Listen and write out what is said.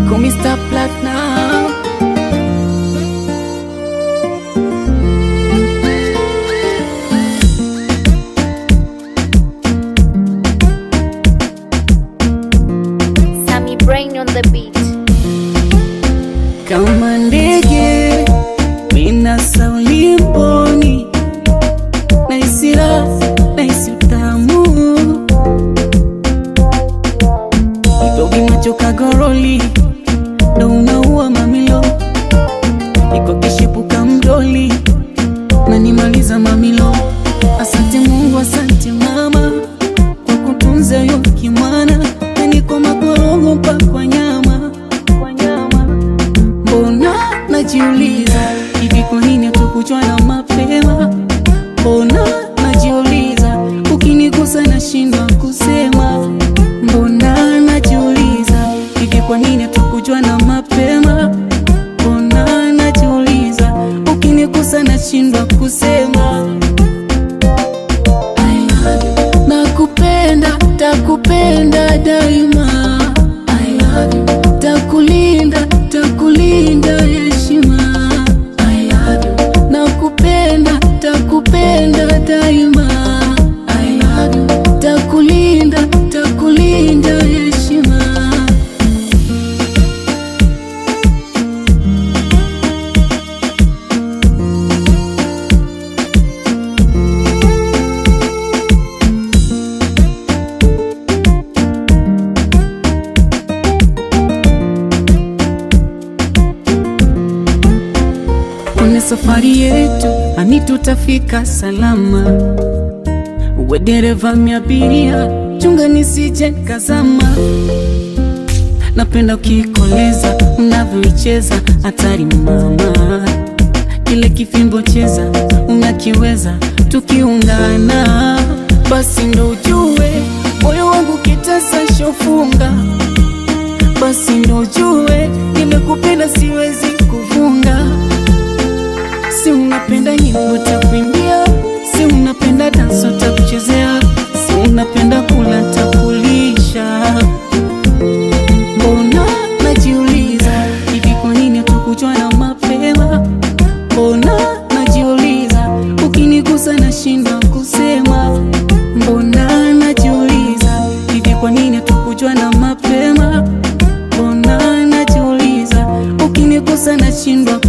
call me Mr. Platinum. Sammy Brain on the beat. Kama ndege minasa ulimboni, naisi raha, naisi utamu, ibogi macho kagoroli, ndo unaua mamilo, iko kishipuka mdoli, nanimaliza mamilo. Asante Mungu, asante mama, kwa kutunza yo kimwana, na niko makorogo mpaka nyama. Mbona najiuliza, hivi kwa nini hatukujuana mapema? Mbona najiuliza, ukinigusa nashindwa kusema? Mbona najiuliza, hivi kwa nini hatukujuana mapema? Mbona najiuliza, ukinigusa nashindwa kusema? I love you, nakupenda, takupenda daima. I love you, takulinda, takulinda heshima. I love you, nakupenda, takupenda daima. I love you, takulinda, takulinda heshima. Kwenye safari yetu ani tutafika salama, uwe dereva miabiria, chunga nisije kazama. Napenda ukikoleza, unavyoicheza hatari mama, kile kifimbo cheza, unakiweza tukiungana. Basi ndo ujue moyo wangu kitasa shofunga, basi ndo ujue nimekupenda siwezi kuvunga. Si unapenda nyimbo takuimbia, si unapenda danso takuchezea, si unapenda kula takulisha. Mbona najiuliza, hivi kwa nini hatukujuana mapema? Mbona najiuliza, ukinigusa nashindwa kusema? Mbona najiuliza, hivi kwa nini hatukujuana mapema? Mbona najiuliza, ukinigusa nashindwa